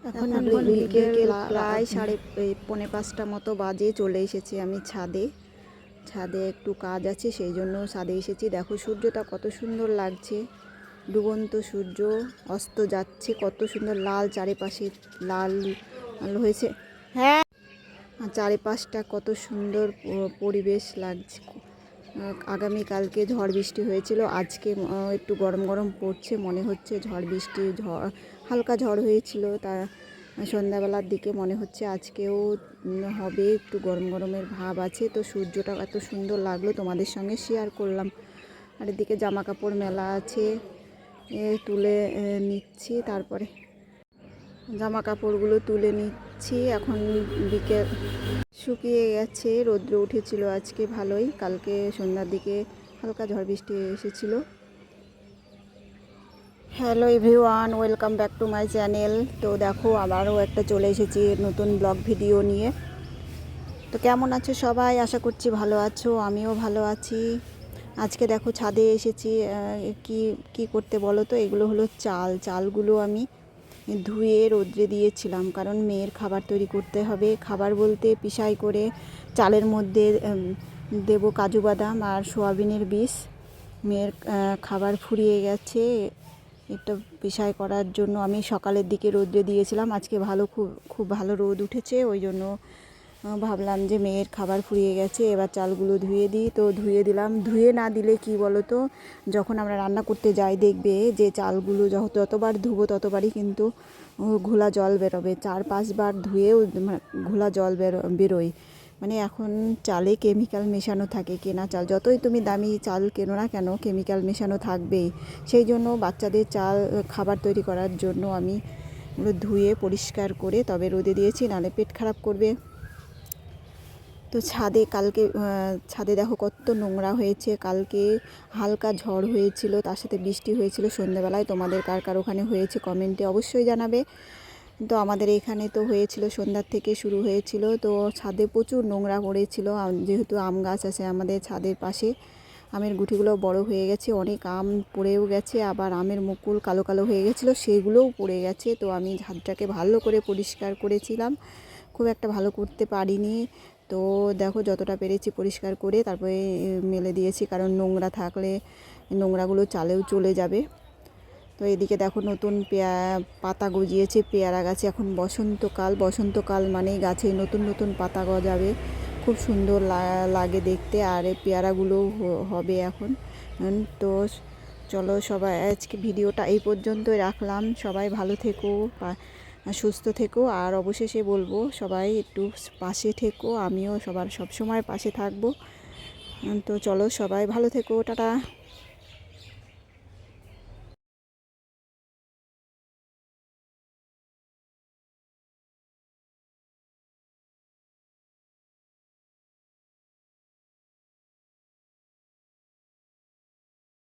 এখন বিকেল প্রায় 4:45 মতো বাজে। চলে এসেছি আমি ছাদে। ছাদে একটু কাজ আছে, সেই জন্য ছাদে এসেছি। দেখো সূর্যটা কত সুন্দর লাগছে, ডুবন্ত সূর্য অস্ত যাচ্ছে, কত সুন্দর লাল, চারিপাশে লাল হয়েছে। হ্যাঁ, চারিপাশটা কত সুন্দর পরিবেশ লাগছে। আগামীকালকে ঝড় বৃষ্টি হয়েছিল, আজকে একটু গরম গরম পড়ছে, মনে হচ্ছে ঝড় বৃষ্টি হালকা ঝড় হয়েছিল, তা সন্ধ্যাবেলার দিকে মনে হচ্ছে আজকেও হবে, একটু গরম গরমের ভাব আছে। তো সূর্যটা এত সুন্দর লাগলো, তোমাদের সঙ্গে শেয়ার করলাম। আর এদিকে জামা কাপড় মেলা আছে, তুলে নিচ্ছি, তারপরে জামা কাপড়গুলো তুলে নিচ্ছি। এখন বিকেল শুকিয়ে গেছে, রৌদ্র উঠেছিল আজকে ভালোই, কালকে সন্ধ্যার দিকে হালকা ঝড় বৃষ্টি এসেছিল। Hello everyone, welcome back to my channel. তো দেখো আবারও একটা চলে এসেছি নতুন ব্লগ ভিডিও নিয়ে। তো কেমন আছো সবাই? আশা করছি ভালো আছো, আমিও ভালো আছি। আজকে দেখো ছাদে এসেছি কি করতে বলো তো। এগুলো হলো চালগুলো আমি ধুয়ে রোদ্রে দিয়েছিলাম, কারণ মেয়ের খাবার তৈরি করতে হবে। খাবার বলতে পিষাই করে চালের মধ্যে দেবো কাজু বাদাম আর সোয়াবিনের বীজ। মেয়ের খাবার ফুরিয়ে গেছে, এটা পিষাই করার জন্য আমি সকালের দিকে রোদ্রে দিয়েছিলাম। আজকে খুব ভালো রোদ উঠেছে, ওই জন্য ভাবলাম যে মেয়ের খাবার ফুরিয়ে গেছে, এবার চালগুলো ধুয়ে দিই। তো ধুয়ে দিলাম। ধুয়ে না দিলে কি বলো তো, যখন আমরা রান্না করতে যাই দেখবে যে চালগুলো যতবার ধুবো ততবারই কিন্তু ঘোলা জল বেরোবে। 4-5 বার ধুয়েও ঘোলা জল বেরোয়। মানে এখন চালে কেমিক্যাল মেশানো থাকে, কেনা চাল যতই তুমি দামি চাল কেনো না কেন কেমিক্যাল মেশানো থাকবেই। সেই জন্য বাচ্চাদের চাল খাবার তৈরি করার জন্য আমি ধুয়ে পরিষ্কার করে তবে রোদে দিয়েছি, নাহলে পেট খারাপ করবে। তো ছাদে দেখো কত নোংরা হয়েছে। কালকে হালকা ঝড় হয়েছিল, তার সাথে বৃষ্টি হয়েছিল সন্ধ্যাবেলায়। তোমাদের কার ওখানে হয়েছে কমেন্টে অবশ্যই জানাবে। তো আমাদের এখানে তো হয়েছিল, সন্ধ্যার থেকে শুরু হয়েছিল। তো ছাদে প্রচুর নোংরা পড়েছিল, যেহেতু আম গাছ আছে আমাদের ছাদের পাশে। আমের গুটিগুলো বড় হয়ে গেছে, অনেক আম পড়েও গেছে, আবার আমের মুকুল কালো কালো হয়ে গেছিলো, সেগুলোও পড়ে গেছে। তো আমি ছাদটাকে ভালো করে পরিষ্কার করেছিলাম, খুব একটা ভালো করতে পারিনি। তো দেখো যতটা পেরেছি পরিষ্কার করে তারপরে মেলে দিয়েছি, কারণ নোংরা থাকলে নোংরাগুলো চালেও চলে যাবে। তো এদিকে দেখো নতুন পাতা গজিয়েছে পেয়ারা গাছে। এখন বসন্তকাল মানেই গাছে নতুন নতুন পাতা গজাবে, খুব সুন্দর লাগে দেখতে। আর এই পেয়ারাগুলো হবে এখন। তো চলো সবাই, আজকে ভিডিওটা এই পর্যন্তই রাখলাম। সবাই ভালো থেকো, সুস্থ থেকো। আর অবশেষে বলবো সবাই একটু পাশে থেকো, আমিও সবার সবসময় পাশে থাকবো। তো চলো সবাই ভালো থেকো, টাটা।